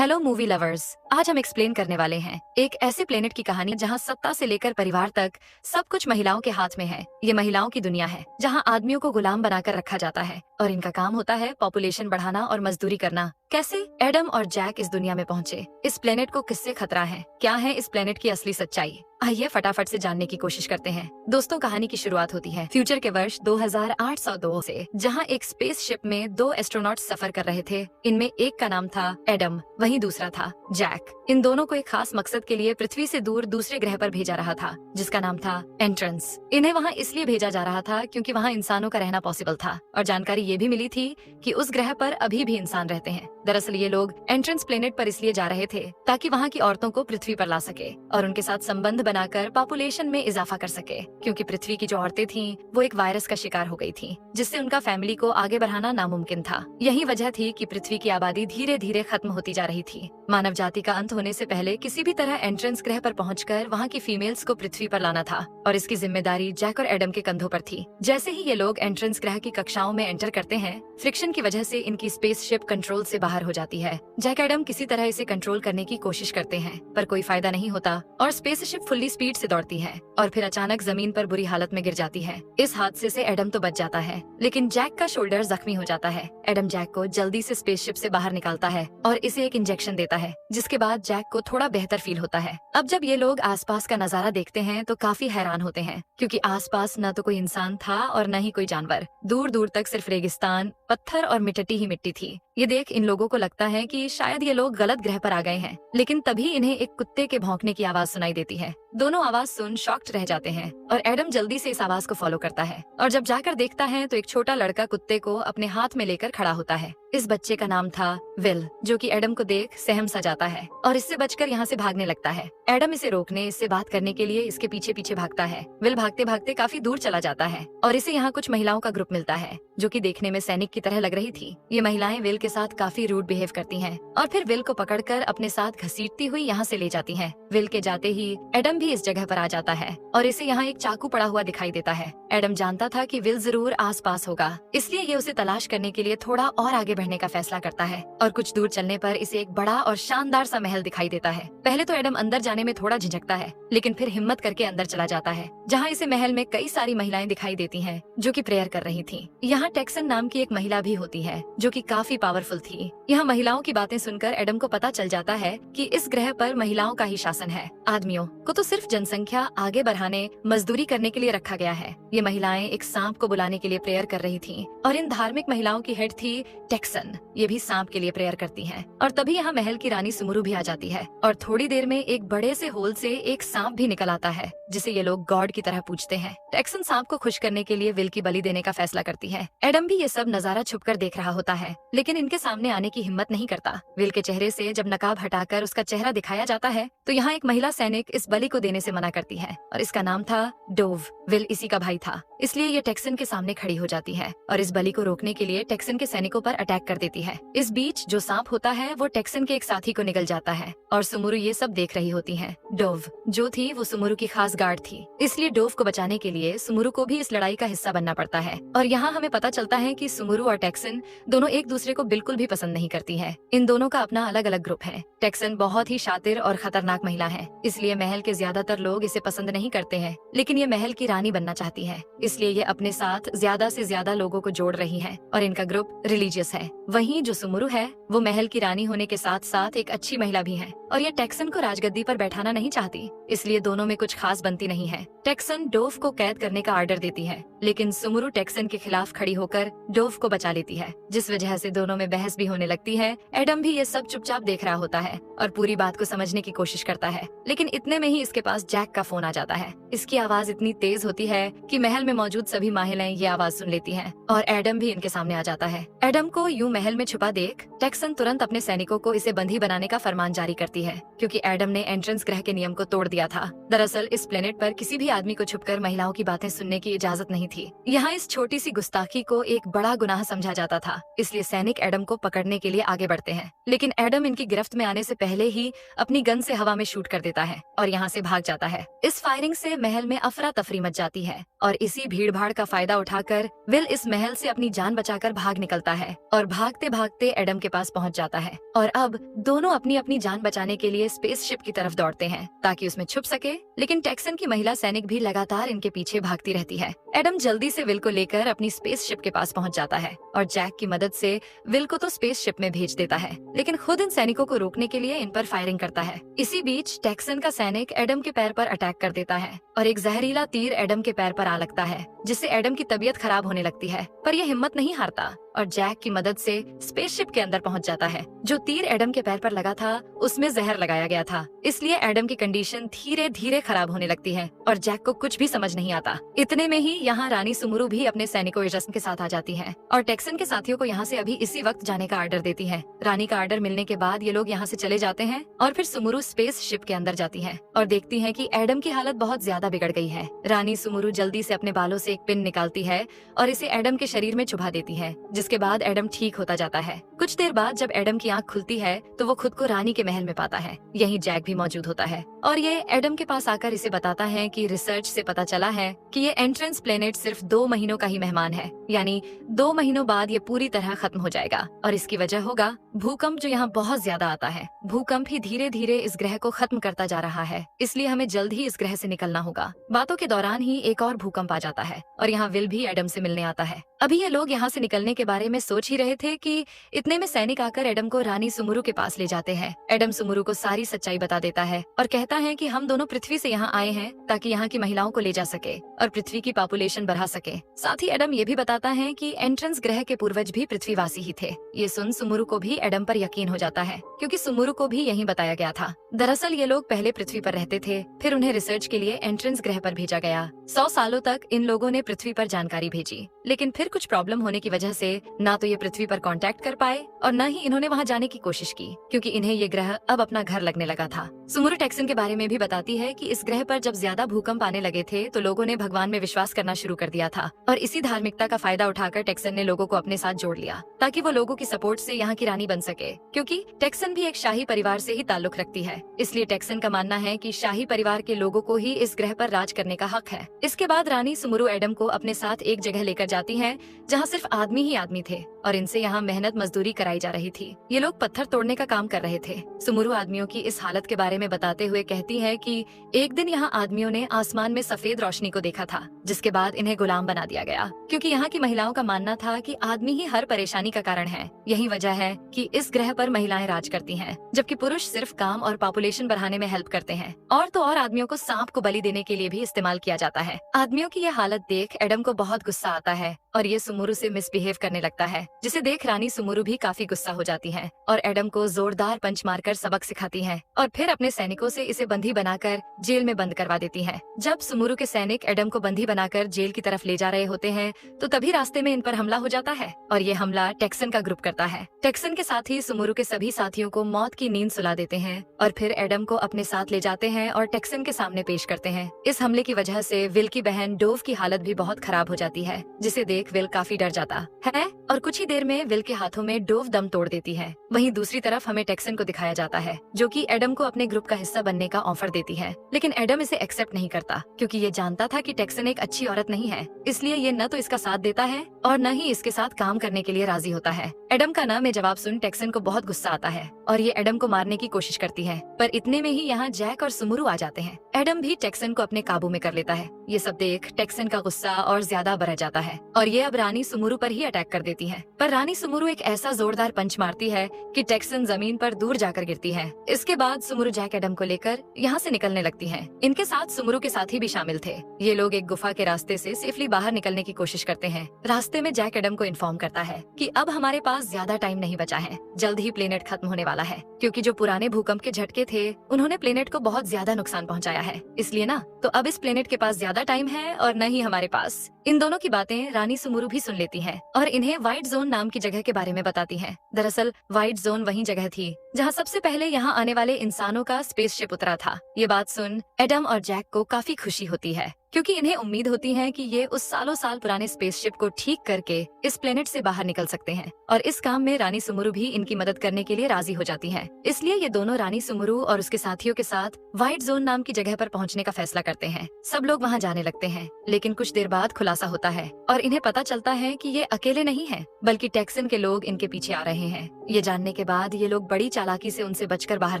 Hello movie lovers. आज हम explain करने वाले हैं एक ऐसे प्लेनेट की कहानी जहां सत्ता से लेकर परिवार तक सब कुछ महिलाओं के हाथ में है। ये महिलाओं की दुनिया है जहां आदमियों को गुलाम बनाकर रखा जाता है और इनका काम होता है पॉपुलेशन बढ़ाना और मजदूरी करना। कैसे एडम और जैक इस दुनिया में पहुंचे, इस प्लेनेट को किससे खतरा है, क्या है इस प्लेनेट की असली सच्चाई, आइए फटाफट से जानने की कोशिश करते हैं। दोस्तों, कहानी की शुरुआत होती है फ्यूचर के वर्ष 2802 से, जहां एक स्पेसशिप में दो एस्ट्रोनॉट्स सफर कर रहे थे। इनमें एक का नाम था एडम, वहीं दूसरा था जैक। इन दोनों को एक खास मकसद के लिए पृथ्वी से दूर दूसरे ग्रह पर भेजा रहा था, जिसका नाम था एंट्रेंस। इन्हें वहां इसलिए भेजा जा रहा था क्योंकि वहां इंसानों का रहना पॉसिबल था, और जानकारी ये भी मिली थी कि उस ग्रह पर अभी भी इंसान रहते हैं। दरअसल ये लोग एंट्रेंस प्लेनेट पर इसलिए जा रहे थे ताकि वहाँ की औरतों को पृथ्वी पर ला सके और उनके साथ संबंध बनाकर पॉपुलेशन में इजाफा कर सके, क्योंकि पृथ्वी की जो औरतें थीं वो एक वायरस का शिकार हो गई थीं, जिससे उनका फैमिली को आगे बढ़ाना नामुमकिन था। यही वजह थी कि पृथ्वी की आबादी धीरे धीरे खत्म होती जा रही थी। मानव जाति का अंत होने से पहले किसी भी तरह एंट्रेंस ग्रह पर पहुंचकर वहाँ की फीमेल्स को पृथ्वी पर लाना था, और इसकी जिम्मेदारी जैक और एडम के कंधों पर थी। जैसे ही ये लोग एंट्रेंस ग्रह की कक्षाओं में एंटर करते हैं, फ्रिक्शन की वजह से इनकी स्पेसशिप कंट्रोल से बाहर हो जाती है। जैक एडम किसी तरह इसे कंट्रोल करने की कोशिश करते हैं, पर कोई फायदा नहीं होता और स्पेसशिप फुल्ली स्पीड से दौड़ती है और फिर अचानक जमीन पर बुरी हालत में गिर जाती है। इस हादसे से एडम तो बच जाता है, लेकिन जैक का शोल्डर जख्मी हो जाता है। एडम जैक को जल्दी से स्पेसशिप से बाहर निकालता है और इसे एक इंजेक्शन देता है, जिसके बाद जैक को थोड़ा बेहतर फील होता है। अब जब ये लोग आसपास का नजारा देखते हैं तो काफी हैरान होते हैं, क्योंकि आसपास न तो कोई इंसान था और न ही कोई जानवर। दूर दूर तक सिर्फ रेगिस्तान, पत्थर और मिट्टी ही मिट्टी थी। ये देख इन लोगों को लगता है कि शायद ये लोग गलत ग्रह पर आ गए हैं, लेकिन तभी इन्हें एक कुत्ते के भौंकने की आवाज सुनाई देती है। दोनों आवाज सुन शॉक्ड रह जाते हैं और एडम जल्दी से इस आवाज को फॉलो करता है, और जब जाकर देखता है तो एक छोटा लड़का कुत्ते को अपने हाथ में लेकर खड़ा होता है। इस बच्चे का नाम था विल, जो कि एडम को देख सहम सा जाता है और इससे बचकर यहाँ से भागने लगता है। एडम इसे रोकने, इससे बात करने के लिए इसके पीछे पीछे भागता है। विल भागते भागते काफी दूर चला जाता है और इसे यहाँ कुछ महिलाओं का ग्रुप मिलता है, जो कि देखने में सैनिक की तरह लग रही थी। ये महिलाएं विल के साथ काफी रूड बिहेव करती हैं और फिर विल को पकड़कर अपने साथ घसीटती हुई यहाँ से ले जाती हैं। विल के जाते ही एडम भी इस जगह पर आ जाता है और इसे यहाँ एक चाकू पड़ा हुआ दिखाई देता है। एडम जानता था कि विल जरूर आस पास होगा, इसलिए ये उसे तलाश करने के लिए थोड़ा और आगे बढ़ने का फैसला करता है, और कुछ दूर चलने पर इसे एक बड़ा और शानदार सा महल दिखाई देता है। पहले तो एडम अंदर जाने में थोड़ा झिझकता है, लेकिन फिर हिम्मत करके अंदर चला जाता है, जहाँ इसे महल में कई सारी महिलाएं दिखाई देती हैं, जो कि प्रेयर कर रही थीं। यहाँ टेक्सन नाम की एक महिला भी होती है, जो कि काफी पावरफुल थी। यहाँ महिलाओं की बातें सुनकर एडम को पता चल जाता है कि इस ग्रह पर महिलाओं का ही शासन है। आदमियों को तो सिर्फ जनसंख्या आगे बढ़ाने, मजदूरी करने के लिए रखा गया है। ये महिलाएं एक सांप को बुलाने के लिए प्रेयर कर रही थीं, और इन धार्मिक महिलाओं की हेड थी टेक्सन। ये भी सांप के लिए प्रेयर करती हैं। और तभी यहाँ महल की रानी सुमुरु भी आ जाती है, और थोड़ी देर में एक बड़े से होल से एक सांप भी निकल आता है, जिसे ये लोग गॉड की तरह पूजते हैं। टेक्सन सांप को खुश करने के लिए विल की बलि देने का फैसला करती है। एडम भी ये सब नजारा छुपकर देख रहा होता है, लेकिन इनके सामने आने की हिम्मत नहीं करता। विल के चेहरे से जब नकाब हटाकर उसका चेहरा दिखाया जाता है, तो यहाँ एक महिला सैनिक इस बलि को देने से मना करती है, और इसका नाम था डोव। विल इसी का भाई था, इसलिए ये टेक्सन के सामने खड़ी हो जाती है और इस बलि को रोकने के लिए टेक्सन के सैनिकों पर अटैक कर देती है। इस बीच जो सांप होता है वो टेक्सन के एक साथी को निगल जाता है, और सुमुरु ये सब देख रही होती है। डोव जो थी वो सुमुरु की खास गार्ड थी, इसलिए डोव को बचाने के लिए सुमुरु को भी इस लड़ाई का हिस्सा बनना पड़ता है। और यहाँ हमें पता चलता है कि सुमुरु और टेक्सन दोनों एक दूसरे को बिल्कुल भी पसंद नहीं करती है। इन दोनों का अपना अलग अलग ग्रुप है। टेक्सन बहुत ही शातिर और खतरनाक महिला है, इसलिए महल के ज्यादातर लोग इसे पसंद नहीं करते हैं, लेकिन ये महल की रानी बनना चाहती है, इसलिए ये अपने साथ ज्यादा से ज्यादा लोगों को जोड़ रही है, और इनका ग्रुप रिलीजियस है। वहीं जो सुमुरु है वो महल की रानी होने के साथ साथ एक अच्छी महिला भी है, और ये टेक्सन को राजगद्दी पर बैठाना नहीं चाहती, इसलिए दोनों में कुछ खास बनती नहीं है। टेक्सन डोव को कैद करने का आर्डर देती है, लेकिन सुमुरु टेक्सन के खिलाफ खड़ी होकर डोव को बचा लेती है, जिस वजह से दोनों में बहस भी होने लगती है। एडम भी ये सब चुपचाप देख रहा होता है और पूरी बात को समझने की कोशिश करता है, लेकिन इतने में ही इसके पास जैक का फोन आ जाता है। इसकी आवाज इतनी तेज होती है कि महल में मौजूद सभी महिलाएं ये आवाज सुन लेती हैं, और एडम भी इनके सामने आ जाता है। एडम को यूं महल में छुपा देख टेक्सन तुरंत अपने सैनिकों को इसे बंदी बनाने का फरमान जारी करती है, क्योंकि एडम ने एंट्रेंस ग्रह के नियम को तोड़ दिया था। दरअसल इस प्लेनेट पर किसी भी आदमी को छुपकर महिलाओं की बातें सुनने की इजाजत नहीं थी। यहाँ इस छोटी सी गुस्ताखी को एक बड़ा गुनाह समझा जाता था, इसलिए सैनिक एडम को पकड़ने के लिए आगे बढ़ते हैं। लेकिन एडम इनकी गिरफ्त में आने से पहले ही अपनी गन से हवा में शूट कर देता है और यहाँ से भाग जाता है। इस फायरिंग से महल में अफरा तफरी मच जाती है और इसी भीड़ भाड़ का फायदा उठाकर विल इस महल से अपनी जान बचाकर भाग निकलता है और भागते भागते एडम के पास पहुँच जाता है। और अब दोनों अपनी अपनी जान बचाने के लिए स्पेसशिप की तरफ दौड़ते हैं ताकि उसमें छुप सके, लेकिन टेक्सन की महिला सैनिक भी लगातार इनके पीछे भागती रहती है। एडम जल्दी से विल को लेकर अपनी स्पेसशिप के पास पहुंच जाता है और जैक की मदद से विल को तो स्पेसशिप में भेज देता है, लेकिन खुद इन सैनिकों को रोकने के लिए इन पर फायरिंग करता है। इसी बीच टेक्सन का सैनिक एडम के पैर पर अटैक कर देता है और एक जहरीला तीर एडम के पैर पर आ लगता है, जिससे एडम की तबीयत खराब होने लगती है। पर यह हिम्मत नहीं हारता और जैक की मदद से स्पेसशिप के अंदर पहुंच जाता है। जो तीर एडम के पैर पर लगा था उसमें जहर लगाया गया था, इसलिए एडम की कंडीशन धीरे धीरे खराब होने लगती है और जैक को कुछ भी समझ नहीं आता। इतने में ही यहाँ रानी सुमुरु भी अपने सैनिकों इजसन के साथ आ जाती है और टेक्सन के साथियों को यहाँ से अभी इसी वक्त जाने का आर्डर देती है। रानी का आर्डर मिलने के बाद ये लोग यहाँ से चले जाते हैं और फिर सुमुरु स्पेस शिप के अंदर जाती है और देखती है कि एडम की हालत बहुत ज्यादा बिगड़ गई है। रानी सुमुरु जल्दी से अपने बालों से एक पिन निकालती है और इसे एडम के शरीर में चुभा देती है, जिसके बाद एडम ठीक होता जाता है। कुछ देर बाद जब एडम की आंख खुलती है तो वो खुद को रानी के महल में पाता है। यहीं जैक भी मौजूद होता है और ये एडम के पास आकर इसे बताता है कि रिसर्च से पता चला है कि ये एंट्रेंस प्लेनेट सिर्फ 2 महीनों का ही मेहमान है, यानी 2 महीनों बाद ये पूरी तरह खत्म हो जाएगा और इसकी वजह होगा भूकंप, जो यहाँ बहुत ज्यादा आता है। भूकंप ही धीरे धीरे इस ग्रह को खत्म करता जा रहा है, इसलिए हमें जल्द ही इस ग्रह से निकलना होगा। बातों के दौरान ही एक और भूकंप आ जाता है और यहाँ विल भी एडम से मिलने आता है। अभी ये लोग यहाँ से निकलने के बारे में सोच ही रहे थे कि इतने में सैनिक आकर एडम को रानी सुमुरु के पास ले जाते हैं। एडम सुमुरु को सारी सच्चाई बता देता है और कहता है कि हम दोनों पृथ्वी से यहाँ आए हैं ताकि यहाँ की महिलाओं को ले जा सके और पृथ्वी की पॉपुलेशन बढ़ा सके। साथ ही एडम ये भी बताता है कि एंट्रेंस ग्रह के पूर्वज भी पृथ्वीवासी ही थे। ये सुन सुमुरु को भी एडम पर यकीन हो जाता है, क्योंकि सुमुरु को भी यही बताया गया था। दरअसल ये लोग पहले पृथ्वी पर रहते थे, फिर उन्हें रिसर्च के लिए एंट्रेंस ग्रह पर भेजा गया। 100 सालों तक इन लोगों ने पृथ्वी पर जानकारी भेजी, लेकिन फिर कुछ प्रॉब्लम होने की वजह से ना तो ये पृथ्वी पर कांटेक्ट कर पाए और न ही इन्होंने वहाँ जाने की कोशिश की, क्योंकि इन्हें ये ग्रह अब अपना घर लगने लगा था। सुमुरु टेक्सन के बारे में भी बताती है कि इस ग्रह पर जब ज्यादा भूकंप आने लगे थे तो लोगों ने भगवान में विश्वास करना शुरू कर दिया था और इसी धार्मिकता का फायदा उठाकर टेक्सन ने लोगों को अपने साथ जोड़ लिया ताकि वो लोगों की सपोर्ट से यहाँ की रानी बन सके, क्योंकि टेक्सन भी एक शाही परिवार से ही ताल्लुक रखती है। इसलिए टेक्सन का मानना है कि शाही परिवार के लोगों को ही इस ग्रह पर राज करने का हक है। इसके बाद रानी सुमुरु एडम को अपने साथ एक जगह लेकर जाती है जहाँ सिर्फ आदमी ही आदमी थे और इनसे यहाँ मेहनत मजदूरी कराई जा रही थी। ये लोग पत्थर तोड़ने का काम कर रहे थे। सुमुरु आदमियों की इस हालत के बारे में बताते हुए कहती है कि एक दिन यहाँ आदमियों ने आसमान में सफेद रोशनी को देखा था, जिसके बाद इन्हें गुलाम बना दिया गया, क्योंकि यहाँ की महिलाओं का मानना था कि आदमी ही हर परेशानी का कारण है। यही वजह है कि इस ग्रह पर महिलाएं राज करती हैं, जबकि पुरुष सिर्फ काम और पॉपुलेशन बढ़ाने में हेल्प करते हैं। और तो और आदमियों को सांप को बलि देने के लिए भी इस्तेमाल किया जाता है। आदमियों की यह हालत देख एडम को बहुत गुस्सा आता है और ये सुमुरु से मिसबिहेव करने लगता है, जिसे देख रानी सुमुरु भी काफी गुस्सा हो जाती है और एडम को जोरदार पंच मारकर सबक सिखाती है और फिर अपने सैनिकों से इसे बंदी बनाकर जेल में बंद करवा देती है। जब सुमुरु के सैनिक एडम को बंदी बनाकर जेल की तरफ ले जा रहे होते हैं तो तभी रास्ते में इन पर हमला हो जाता है और ये हमला टेक्सन का ग्रुप करता है। टेक्सन के साथ ही सुमुरु के सभी साथियों को मौत की नींद सुला देते हैं और फिर एडम को अपने साथ ले जाते हैं और टेक्सन के सामने पेश करते हैं। इस हमले की वजह से विल की बहन डोव की हालत भी बहुत खराब हो जाती है, जिसे देख विल काफी डर जाता है और कुछ ही देर में विल के हाथों में डोव दम तोड़ देती है। वहीं दूसरी तरफ हमें टेक्सन को दिखाया जाता है, जो कि एडम को अपने ग्रुप का हिस्सा बनने का ऑफर देती है, लेकिन एडम इसे एक्सेप्ट नहीं करता, क्योंकि ये जानता था कि टेक्सन एक अच्छी औरत नहीं है। इसलिए ये न तो इसका साथ देता है और न ही इसके साथ काम करने के लिए राजी होता है। एडम का न में जवाब सुन टेक्सन को बहुत गुस्सा आता है और ये एडम को मारने की कोशिश करती है, पर इतने में ही यहाँ जैक और सुमुरु आ जाते हैं। एडम भी टेक्सन को अपने काबू में कर लेता है। ये सब देख टेक्सन का गुस्सा और ज्यादा बढ़ जाता है और ये अब रानी सुमुरु पर ही अटैक कर देती है, पर रानी सुमुरु एक ऐसा जोरदार पंच मारती है कि टेक्सन जमीन पर दूर जाकर गिरती है। इसके बाद सुमुरु जैक एडम को लेकर यहाँ से निकलने लगती है। इनके साथ सुमुरु के साथी भी शामिल थे। ये लोग एक गुफा के रास्ते से सेफली बाहर निकलने की कोशिश करते हैं। रास्ते में जैक एडम को इन्फॉर्म करता है कि अब हमारे पास ज्यादा टाइम नहीं बचा है, जल्द ही प्लेनेट खत्म होने वाला है, क्योंकि जो पुराने भूकंप के झटके थे उन्होंने प्लेनेट को बहुत ज्यादा नुकसान पहुंचाया है। इसलिए ना तो अब इस प्लेनेट के पास ज्यादा टाइम है और न ही हमारे पास। इन दोनों की बातें रानी सुमुरु भी सुन लेती है और इन्हें व्हाइट जोन नाम की जगह के बारे में बताती है। दरअसल व्हाइट जोन वही जगह थी जहाँ सबसे पहले यहाँ आने वाले इंसानों का स्पेसशिप उतरा था। ये बात सुन एडम और जैक को काफी खुशी होती है क्योंकि इन्हें उम्मीद होती है कि ये उस सालों साल पुराने स्पेसशिप को ठीक करके इस प्लेनेट से बाहर निकल सकते हैं। और इस काम में रानी सुमुरु भी इनकी मदद करने के लिए राजी हो जाती है। इसलिए ये दोनों रानी सुमुरु और उसके साथियों के साथ व्हाइट जोन नाम की जगह पर पहुंचने का फैसला करते हैं। सब लोग वहां जाने लगते हैं, लेकिन कुछ देर बाद खुलासा होता है और इन्हें पता चलता है कि ये अकेले नहीं हैं, बल्कि टेक्सन के लोग इनके पीछे आ रहे हैं। ये जानने के बाद ये लोग बड़ी चालाकी से उनसे बचकर बाहर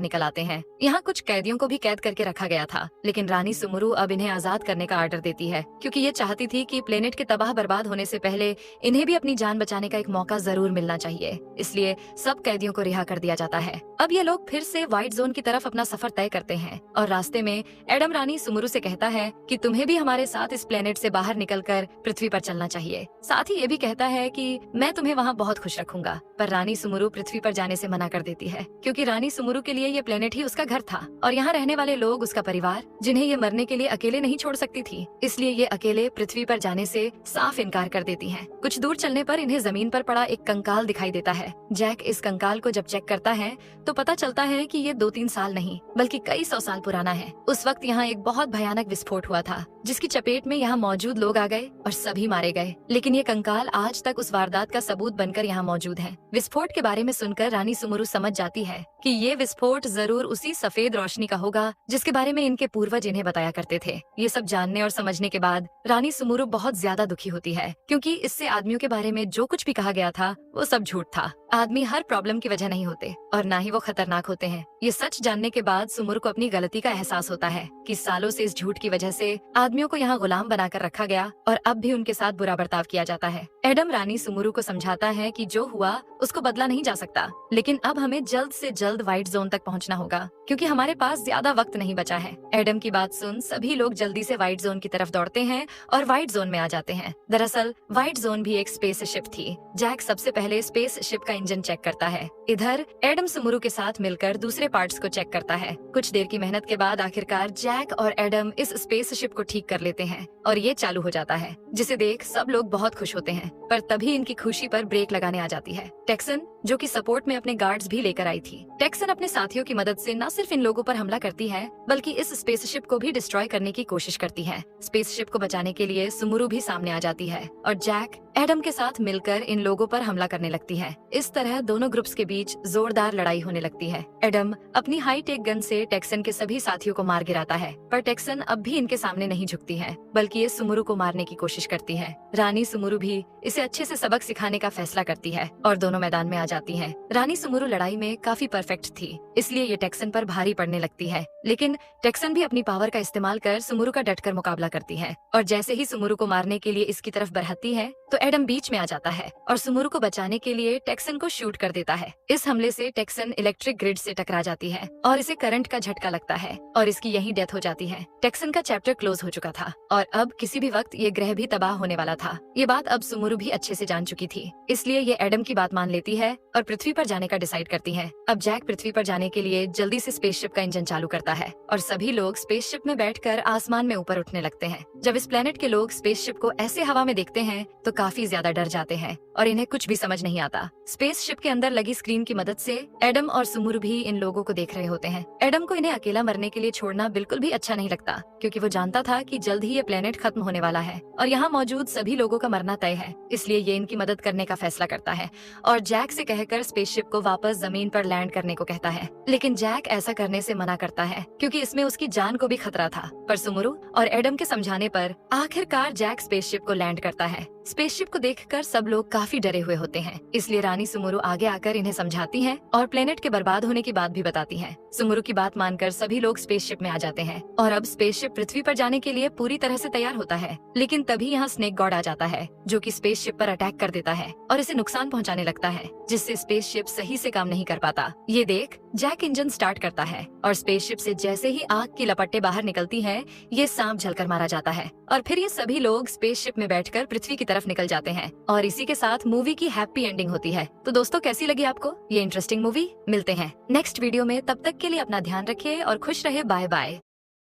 निकल आते हैं। यहाँ कुछ कैदियों को भी कैद करके रखा गया था, लेकिन रानी सुमुरु अब इन्हें आजाद करने का आर्डर देती है, क्योंकि ये चाहती थी कि प्लेनेट के तबाह बर्बाद होने से पहले इन्हें भी अपनी जान बचाने का एक मौका जरूर मिलना चाहिए। इसलिए सब कैदियों को रिहा कर दिया जाता है। अब ये लोग फिर से व्हाइट जोन की तरफ अपना सफर तय करते हैं और रास्ते में एडम रानी सुमुरु से कहता है कि तुम्हें भी हमारे साथ इस प्लेनेट से बाहर निकलकर पृथ्वी पर चलना चाहिए। साथ ही ये भी कहता है कि मैं तुम्हें वहाँ बहुत खुश रखूंगा। पर रानी सुमुरु पृथ्वी पर जाने से मना कर देती है, क्योंकि रानी सुमुरु के लिए ये प्लेनेट ही उसका घर था और यहाँ रहने वाले लोग उसका परिवार, जिन्हें ये मरने के लिए अकेले नहीं छोड़ सकती थी। इसलिए ये अकेले पृथ्वी पर जाने से साफ इनकार कर देती है। कुछ दूर चलने पर इन्हें जमीन पर पड़ा एक कंकाल दिखाई देता है। जैक इस कंकाल को जब चेक करता है तो पता चलता है कि ये 2-3 साल नहीं बल्कि कई 100 साल पुराना है। उस वक्त यहाँ एक बहुत भयानक विस्फोट हुआ था, जिसकी चपेट में यहाँ मौजूद लोग आ गए और सभी मारे गए। लेकिन ये कंकाल आज तक उस वारदात का सबूत बनकर यहाँ मौजूद है। विस्फोट के बारे में सुनकर रानी सुमुरु समझ जाती है कि ये विस्फोट जरूर उसी सफेद रोशनी का होगा जिसके बारे में इनके पूर्वज इन्हें बताया करते थे। ये सब जानने और समझने के बाद रानी सुमुरु बहुत ज्यादा दुखी होती है, क्योंकि इससे आदमियों के बारे में जो कुछ भी कहा गया था वो सब झूठ था। आदमी हर प्रॉब्लम की वजह नहीं होते और ना ही वो खतरनाक होते हैं। ये सच जानने के बाद सुमुरु को अपनी गलती का एहसास होता है कि सालों से इस झूठ की वजह से आदमियों को यहाँ गुलाम बनाकर रखा गया और अब भी उनके साथ बुरा बर्ताव किया जाता है। एडम रानी सुमुरु को समझाता है कि जो हुआ उसको बदला नहीं जा सकता, लेकिन अब हमें जल्द से जल्द व्हाइट जोन तक पहुँचना होगा, क्योंकि हमारे पास ज्यादा वक्त नहीं बचा है। एडम की बात सुन सभी लोग जल्दी से व्हाइट जोन की तरफ दौड़ते हैं और व्हाइट जोन में आ जाते हैं। दरअसल व्हाइट जोन भी एक स्पेस शिप थी। जैक सबसे पहले स्पेस शिप का इंजन चेक करता है। इधर एडम सुमुरु के साथ मिलकर दूसरे पार्ट्स को चेक करता है। कुछ देर की मेहनत के बाद आखिरकार जैक और एडम इस स्पेस शिप को ठीक कर लेते हैं और ये चालू हो जाता है, जिसे देख सब लोग बहुत खुश होते हैं। पर तभी इनकी खुशी पर ब्रेक लगाने आ जाती है टेक्सन, जो कि सपोर्ट में अपने गार्ड्स भी लेकर आई थी। टेक्सन अपने साथियों की मदद से न सिर्फ इन लोगों पर हमला करती है, बल्कि इस स्पेसशिप को भी डिस्ट्रॉय करने की कोशिश करती है। स्पेसशिप को बचाने के लिए सुमुरु भी सामने आ जाती है और जैक एडम के साथ मिलकर इन लोगों पर हमला करने लगती है। इस तरह दोनों ग्रुप्स के बीच जोरदार लड़ाई होने लगती है। एडम अपनी हाई टेक गन से टेक्सन के सभी साथियों को मार गिराता है, पर टेक्सन अब भी इनके सामने नहीं झुकती है, बल्कि ये सुमुरु को मारने की कोशिश करती है। रानी सुमुरु भी इसे अच्छे से सबक सिखाने का फैसला करती है और दोनों मैदान में आ जाती है। रानी सुमुरु लड़ाई में काफी परफेक्ट थी, इसलिए ये टेक्सन पर भारी पड़ने लगती है, लेकिन टेक्सन भी अपनी पावर का इस्तेमाल कर सुमुरु का डटकर मुकाबला करती है और जैसे ही सुमुरु को मारने के लिए इसकी तरफ बढ़ती है तो एडम बीच में आ जाता है और सुमुरु को बचाने के लिए टेक्सन को शूट कर देता है। इस हमले से टेक्सन इलेक्ट्रिक ग्रिड से टकरा जाती है और इसे करंट का झटका लगता है और इसकी यही डेथ हो जाती है। टेक्सन का चैप्टर क्लोज हो चुका था और अब किसी भी वक्त ये ग्रह भी तबाह होने वाला था। ये बात अब सुमुरु भी अच्छे से जान चुकी थी, इसलिए ये एडम की बात मान लेती है और पृथ्वी पर जाने का डिसाइड करती है। अब जैक पृथ्वी पर जाने के लिए जल्दी से स्पेसशिप का इंजन चालू करता है और सभी लोग स्पेसशिप में बैठकर आसमान में ऊपर उठने लगते हैं। जब इस प्लेनेट के लोग स्पेसशिप को ऐसे हवा में देखते हैं तो काफी ज्यादा डर जाते हैं और इन्हें कुछ भी समझ नहीं आता। स्पेसशिप के अंदर लगी स्क्रीन की मदद से एडम और सुमुरु भी इन लोगों को देख रहे होते हैं। एडम को इन्हें अकेला मरने के लिए छोड़ना बिल्कुल भी अच्छा नहीं लगता, क्योंकि वो जानता था कि जल्द ही ये प्लेनेट खत्म होने वाला है और यहाँ मौजूद सभी लोगों का मरना तय है। इसलिए ये इनकी मदद करने का फैसला करता है और जैक से कहकर स्पेसशिप को वापस जमीन पर लैंड करने को कहता है, लेकिन जैक ऐसा करने से मना करता है क्योंकि इसमें उसकी जान को भी खतरा था। पर सुमुरु और एडम के समझाने पर आखिरकार जैक स्पेसशिप को लैंड करता है। स्पेसशिप को देखकर सब लोग काफी डरे हुए होते हैं, इसलिए रानी सुमुरु आगे आकर इन्हें समझाती हैं और प्लेनेट के बर्बाद होने की बात भी बताती हैं। सुमुरु की बात मानकर सभी लोग स्पेसशिप में आ जाते हैं और अब स्पेसशिप पृथ्वी पर जाने के लिए पूरी तरह से तैयार होता है। लेकिन तभी यहाँ स्नेक गॉड आ जाता है, जो कि स्पेसशिप पर अटैक कर देता है और इसे नुकसान पहुँचाने लगता है, जिससे स्पेसशिप सही से काम नहीं कर पाता। ये देख जैक इंजन स्टार्ट करता है और स्पेसशिप से जैसे ही आग की लपटें बाहर निकलती हैं, ये सांप झलकर मारा जाता है और फिर ये सभी लोग स्पेसशिप में बैठकर पृथ्वी की तरफ निकल जाते हैं और इसी के साथ मूवी की हैप्पी एंडिंग होती है। तो दोस्तों, कैसी लगी आपको ये इंटरेस्टिंग मूवी? मिलते हैं नेक्स्ट वीडियो में, तब तक के लिए अपना ध्यान रखिए और खुश रहे। Bye bye.